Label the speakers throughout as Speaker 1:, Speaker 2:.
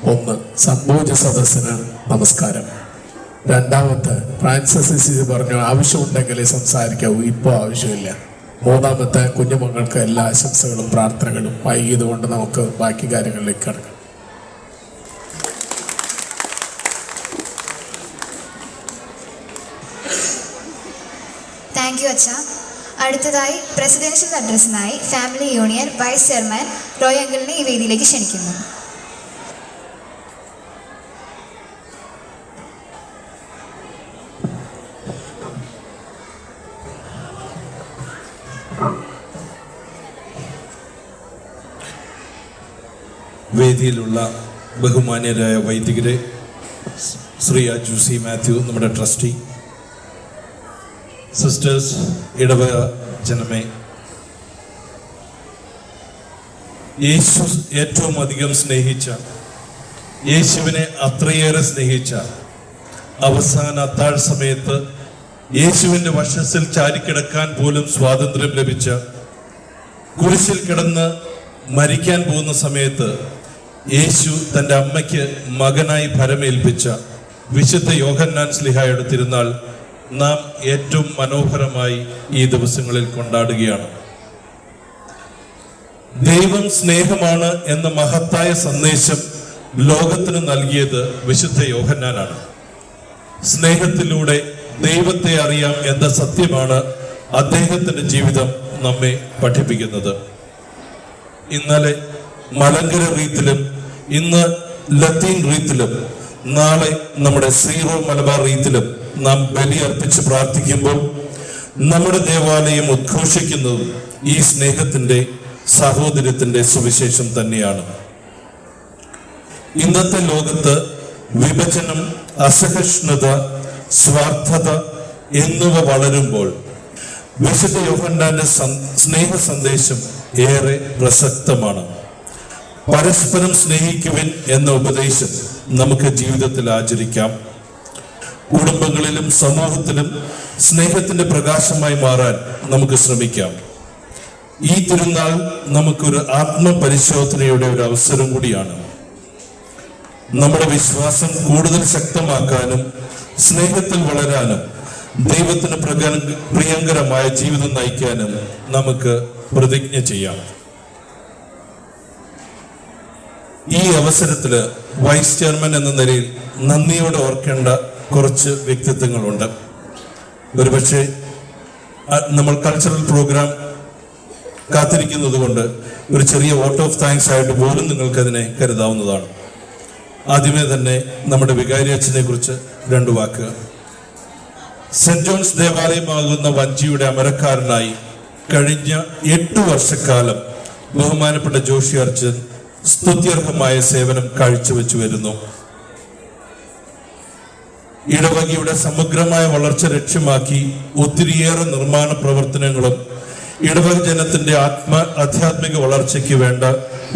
Speaker 1: ഒന്ന്, സംഭോജ സദസ്സിന് നമസ്കാരം. രണ്ടാമത്തെ, ഫ്രാൻസിസ് പറഞ്ഞു ആവശ്യമുണ്ടെങ്കിലേ സംസാരിക്കാവൂ, ഇപ്പോൾ ആവശ്യമില്ല. മൂന്നാമത്തെ, കുഞ്ഞുമക്കൾക്ക് എല്ലാ ആശംസകളും പ്രാർത്ഥനകളും. വൈകിയതുകൊണ്ട് നമുക്ക് ബാക്കി കാര്യങ്ങളിലേക്ക് കടക്കാം.
Speaker 2: താങ്ക് യു അച്ഛ. അടുത്തതായി പ്രസിഡൻഷ്യൽ അഡ്രസ്സിനായി family union vice chairman Roy അങ്കിളിനെ ഈ വേദിയിലേക്ക് ക്ഷണിക്കുന്നു.
Speaker 3: വേദിയിലുള്ള ബഹുമാന്യരായ വൈദികരെ, ശ്രീ അജു സി മാത്യു നമ്മുടെ ട്രസ്റ്റി, സിസ്റ്റേഴ്സ്, ഇടവക ജനമേ, യേശു ഏറ്റവും അധികം സ്നേഹിച്ച, യേശുവിനെ അത്രയേറെ സ്നേഹിച്ച, അവസാന അത്താഴ സമയത്ത് യേശുവിൻ്റെ വശത്തിൽ ചാരിക്കിടക്കാൻ പോലും സ്വാതന്ത്ര്യം ലഭിച്ച, കുരിശിൽ കിടന്ന് മരിക്കാൻ പോകുന്ന സമയത്ത് യേശു തൻ്റെ അമ്മയ്ക്ക് മകനായി ഭരമേൽപ്പിച്ച വിശുദ്ധ യോഹന്നാൻ ശ്ലീഹായുടെ തിരുനാൾ നാം ഏറ്റവും മനോഹരമായി ഈ ദിവസങ്ങളിൽ കൊണ്ടാടുകയാണ്. ദൈവം സ്നേഹമാണ് എന്ന മഹത്തായ സന്ദേശം ലോകത്തിന് നൽകിയത് വിശുദ്ധ യോഹന്നാനാണ്. സ്നേഹത്തിലൂടെ ദൈവത്തെ അറിയാം എന്ന സത്യമാണ് അദ്ദേഹത്തിന്റെ ജീവിതം നമ്മെ പഠിപ്പിക്കുന്നത്. ഇന്നലെ മലങ്കര റീത്തിലും ഇന്ന് ലത്തീൻ റീത്തിലും നാളെ നമ്മുടെ സീറോ മലബാർ റീത്തിലും നാം ബലി അർപ്പിച്ച് പ്രാർത്ഥിക്കുമ്പോൾ നമ്മുടെ ദേവാലയം ഉദ്ഘോഷിക്കുന്നതും ഈ സ്നേഹത്തിന്റെ, സഹോദര്യത്തിന്റെ സുവിശേഷം തന്നെയാണ്. ഇന്നത്തെ ലോകത്ത് വിഭജനം, അസഹിഷ്ണുത, സ്വാർത്ഥത എന്നിവ വളരുമ്പോൾ വിശുദ്ധ യോഹന്നാന്റെ സ്നേഹ സന്ദേശം ഏറെ പ്രസക്തമാണ്. പരസ്പരം സ്നേഹിക്കുവിൻ എന്ന ഉപദേശം നമുക്ക് ജീവിതത്തിൽ ആചരിക്കാം. കുടുംബങ്ങളിലും സമൂഹത്തിലും സ്നേഹത്തിന്റെ പ്രകാശമായി മാറാൻ നമുക്ക് ശ്രമിക്കാം. ഈ തിരുനാൾ നമുക്കൊരു ആത്മപരിശോധനയുടെ ഒരു അവസരം കൂടിയാണ്. നമ്മുടെ വിശ്വാസം കൂടുതൽ ശക്തമാക്കാനും സ്നേഹത്തിൽ വളരാനും ദൈവത്തിന് പ്രിയങ്കരമായ ജീവിതം നയിക്കാനും നമുക്ക് പ്രതിജ്ഞ ചെയ്യാം. ഈ അവസരത്തില് വൈസ് ചെയർമാൻ എന്ന നിലയിൽ നന്ദിയോടെ ഓർക്കേണ്ട കുറച്ച് വ്യക്തിത്വങ്ങളുണ്ട്. ഒരുപക്ഷെ നമ്മൾ കൾച്ചറൽ പ്രോഗ്രാം കാത്തിരിക്കുന്നത് കൊണ്ട് ഒരു ചെറിയ വോട്ട് ഓഫ് താങ്ക്സ് ആയിട്ട് പോലും നിങ്ങൾക്കതിനെ കരുതാവുന്നതാണ്. ആദ്യമേ തന്നെ നമ്മുടെ വികാരി അച്ഛനെ കുറിച്ച് രണ്ടു വാക്ക്. സെന്റ് ജോൺസ് ദേവാലയമാകുന്ന വഞ്ചിയുടെ അമരക്കാരനായി കഴിഞ്ഞ 8 വർഷക്കാലം ബഹുമാനപ്പെട്ട ജോഷി അർച്ചൻ സ്തുത്യർഹമായ സേവനം കാഴ്ചവെച്ചു വരുന്നു. ഇടവകയുടെ സമഗ്രമായ വളർച്ച ലക്ഷ്യമാക്കി ഒത്തിരിയേറെ നിർമ്മാണ പ്രവർത്തനങ്ങളും ഇടവക ജനത്തിന്റെ ആധ്യാത്മിക വളർച്ചയ്ക്ക് വേണ്ട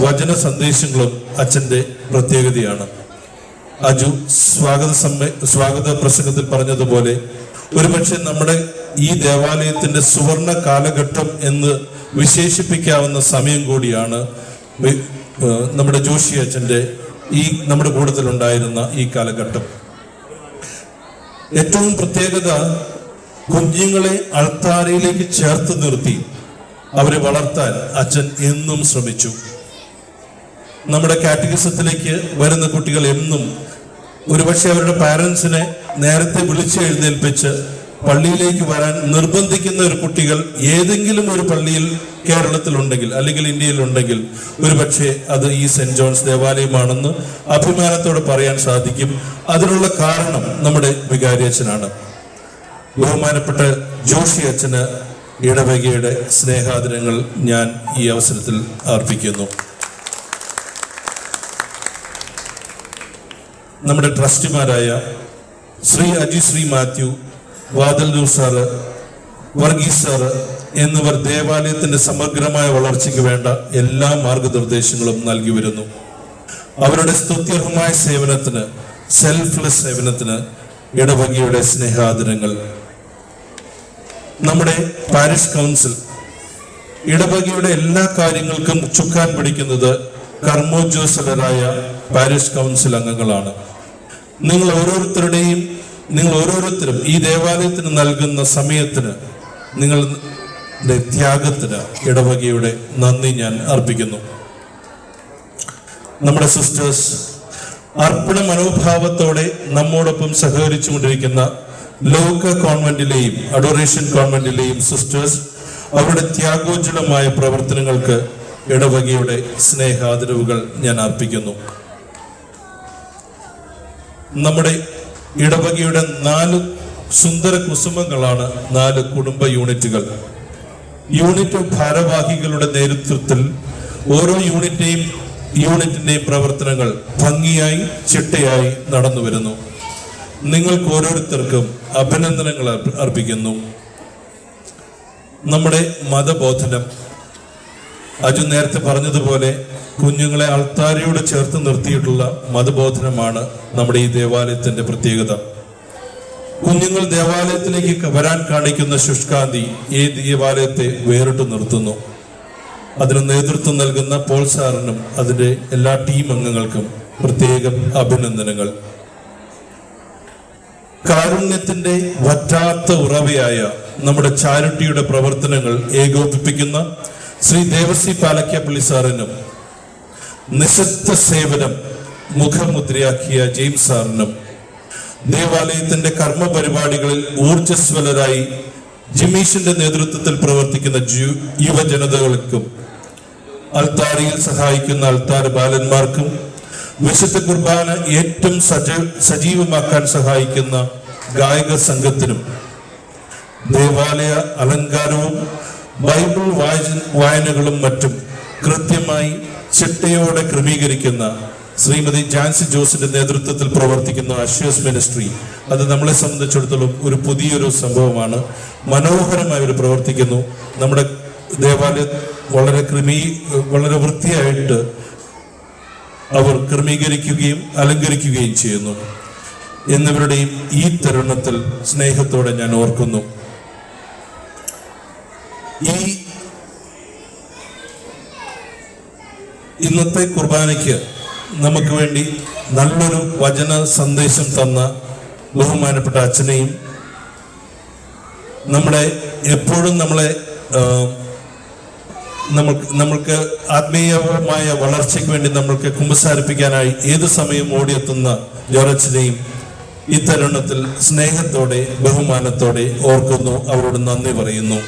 Speaker 3: വചന സന്ദേശങ്ങളും അച്ഛന്റെ പ്രത്യേകതയാണ്. അജു സ്വാഗത പ്രസംഗത്തിൽ പറഞ്ഞതുപോലെ ഒരുപക്ഷെ നമ്മുടെ ഈ ദേവാലയത്തിന്റെ സുവർണ കാലഘട്ടം എന്ന് വിശേഷിപ്പിക്കാവുന്ന സമയം കൂടിയാണ് നമ്മുടെ ജോഷി അച്ഛന്റെ നമ്മുടെ കൂട്ടത്തിലുണ്ടായിരുന്ന ഈ കാലഘട്ടം. ഏറ്റവും പ്രത്യേകത, കുഞ്ഞുങ്ങളെ അൾത്താരയിലേക്ക് ചേർത്ത് നിർത്തി അവരെ വളർത്താൻ അച്ഛൻ എന്നും ശ്രമിച്ചു. നമ്മുടെ കാറ്റഗിസത്തിലേക്ക് വരുന്ന കുട്ടികൾ എന്നും ഒരുപക്ഷെ അവരുടെ പാരൻസിനെ നേരത്തെ വിളിച്ചെഴുന്നേൽപ്പിച്ച് പള്ളിയിലേക്ക് വരാൻ നിർബന്ധിക്കുന്ന ഒരു കുട്ടികൾ ഏതെങ്കിലും ഒരു പള്ളിയിൽ കേരളത്തിലുണ്ടെങ്കിൽ അല്ലെങ്കിൽ ഇന്ത്യയിലുണ്ടെങ്കിൽ ഒരുപക്ഷെ അത് ഈ സെന്റ് ജോൺസ് ദേവാലയമാണെന്ന് അഭിമാനത്തോടെ പറയാൻ സാധിക്കും. അതിനുള്ള കാരണം നമ്മുടെ വികാരി അച്ഛനാണ്. ബഹുമാനപ്പെട്ട ജോഷി അച്ഛന് ഇടവകയുടെ സ്നേഹാദരങ്ങൾ ഞാൻ ഈ അവസരത്തിൽ അർപ്പിക്കുന്നു. നമ്മുടെ ട്രസ്റ്റിമാരായ ശ്രീ അജി ശ്രീ മാത്യു, വാദൽദൂർ സാറ്, വർഗീസ് സാറ് എന്നിവർ ദേവാലയത്തിന്റെ സമഗ്രമായ വളർച്ചയ്ക്ക് വേണ്ട എല്ലാ മാർഗനിർദ്ദേശങ്ങളും നൽകി വരുന്നു. അവരുടെ സ്തുത്യർഹമായ സേവനത്തിന്, സെൽഫ്ലെസ് സേവനത്തിന് ഇടവകയുടെ സ്നേഹാദരങ്ങൾ. നമ്മുടെ പാരിഷ് കൗൺസിൽ ഇടവകയുടെ എല്ലാ കാര്യങ്ങൾക്കും ചുക്കാൻ പിടിക്കുന്നത് കർമ്മോജ്വലരായ പാരിഷ് കൗൺസിൽ അംഗങ്ങളാണ്. നിങ്ങൾ ഓരോരുത്തരും ഈ ദേവാലയത്തിന് നൽകുന്ന സമയത്തിന്, നിങ്ങളുടെ ത്യാഗത്തിന് ഇടവകയുടെ നന്ദി ഞാൻ അർപ്പിക്കുന്നു. നമ്മുടെ സിസ്റ്റേഴ്സ് അർപ്പണ മനോഭാവത്തോടെ നമ്മോടൊപ്പം സഹകരിച്ചുകൊണ്ടിരിക്കുന്ന ലോക കോൺവെന്റിലെയും അഡോറേഷൻ കോൺവെന്റിലെയും സിസ്റ്റേഴ്സ്, അവരുടെ ത്യാഗോജ്വലമായ പ്രവർത്തനങ്ങൾക്ക് ഇടവകയുടെ സ്നേഹാദരവുകൾ ഞാൻ അർപ്പിക്കുന്നു. നമ്മുടെ ഇടവകയുടെ 4 സുന്ദര കുസുമങ്ങളാണ് 4 കുടുംബ യൂണിറ്റുകൾ. യൂണിറ്റ് ഭാരവാഹികളുടെ നേതൃത്വത്തിൽ ഓരോ യൂണിറ്റിന്റെയും പ്രവർത്തനങ്ങൾ ഭംഗിയായി ചിട്ടയായി നടന്നു വരുന്നു. നിങ്ങൾക്ക് ഓരോരുത്തർക്കും അഭിനന്ദനങ്ങൾ അർപ്പിക്കുന്നു. നമ്മുടെ മതബോധനം, അജു നേരത്തെ പറഞ്ഞതുപോലെ, കുഞ്ഞുങ്ങളെ അൾത്താരയോട് ചേർത്ത് നിർത്തിയിട്ടുള്ള മതബോധനമാണ് നമ്മുടെ ഈ ദേവാലയത്തിന്റെ പ്രത്യേകത. കുഞ്ഞുങ്ങൾ ദേവാലയത്തിലേക്ക് വരാൻ കാണിക്കുന്ന ശുഷ്കാന്തി ഈ ദേവാലയത്തെ വേറിട്ട് നിർത്തുന്നു. അതിന് നേതൃത്വം നൽകുന്ന പോൾ സാറിനും അതിന്റെ എല്ലാ ടീം അംഗങ്ങൾക്കും പ്രത്യേകം അഭിനന്ദനങ്ങൾ. കാരുണ്യത്തിന്റെ വറ്റാത്ത ഉറവയായ നമ്മുടെ ചാരിറ്റിയുടെ പ്രവർത്തനങ്ങൾ ഏകോപിപ്പിക്കുന്ന ശ്രീ ദേവസി പാലക്കാപ്പള്ളി സാറിനും, നിശബ്ദ സേവനം മുഖമുദ്രയാക്കിയ ജെയിംസ് സാറിനും, ദേവാലയത്തിന്റെ കർമ്മ പരിപാടികളിൽ ഊർജ്ജസ്വലരായി ജിമീഷിന്റെ നേതൃത്വത്തിൽ പ്രവർത്തിക്കുന്ന യുവജനതകൾക്കും, അൾത്താരയിൽ സഹായിക്കുന്ന അൾത്താര ബാലന്മാർക്കും, വിശുദ്ധ കുർബാന ഏറ്റവും സജീവമാക്കാൻ സഹായിക്കുന്ന ഗായക സംഘത്തിനും, ദേവാലയ അലങ്കാരവും ബൈബിൾ വായനകളും മറ്റും കൃത്യമായി ചിട്ടയോടെ ക്രമീകരിക്കുന്ന ശ്രീമതി ജാൻസി ജോസിന്റെ നേതൃത്വത്തിൽ പ്രവർത്തിക്കുന്ന അഷ്യൂസ് മിനിസ്ട്രി, അത് നമ്മളെ സംബന്ധിച്ചിടത്തോളം ഒരു പുതിയൊരു സംഭവമാണ്. മനോഹരമായി അവർ പ്രവർത്തിക്കുന്നു. നമ്മുടെ ദേവാലയം വളരെ വൃത്തിയായിട്ട് അവർ ക്രമീകരിക്കുകയും അലങ്കരിക്കുകയും ചെയ്യുന്നു. എന്നിവരുടെയും ഈ തരുണത്തിൽ സ്നേഹത്തോടെ ഞാൻ ഓർക്കുന്നു. ഈ ഇന്നത്തെ കുർബാനയ്ക്ക് നമുക്ക് വേണ്ടി നല്ലൊരു വചന സന്ദേശം തന്ന ബഹുമാനപ്പെട്ട അച്ഛനെയും, എപ്പോഴും നമ്മൾക്ക് ആത്മീയമായ വളർച്ചയ്ക്ക് വേണ്ടി നമ്മൾക്ക് കുമ്പസാരിപ്പിക്കാനായി ഏത് സമയം ഓടിയെത്തുന്ന ജോറച്ചനെയും ഈ തരുണത്തിൽ സ്നേഹത്തോടെ ബഹുമാനത്തോടെ ഓർക്കുന്നു, അവരോട് നന്ദി പറയുന്നു.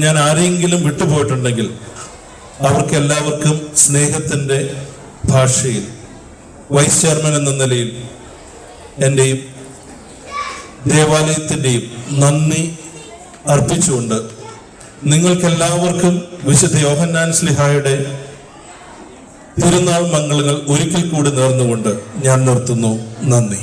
Speaker 3: ഞാൻ ആരെങ്കിലും വിട്ടുപോയിട്ടുണ്ടെങ്കിൽ അവർക്ക് എല്ലാവർക്കും സ്നേഹത്തിന്റെ ഭാഷയിൽ വൈസ് ചെയർമാൻ എന്ന നിലയിൽ എൻ്റെയും ദേവാലയത്തിൻ്റെയും നന്ദി അർപ്പിച്ചുകൊണ്ട് നിങ്ങൾക്കെല്ലാവർക്കും വിശുദ്ധ യോഹന്നാൻ ശ്ലീഹായുടെ തിരുനാൾ മംഗളങ്ങൾ ഒരിക്കൽ കൂടി നേർന്നുകൊണ്ട് ഞാൻ നിർത്തുന്നു. നന്ദി.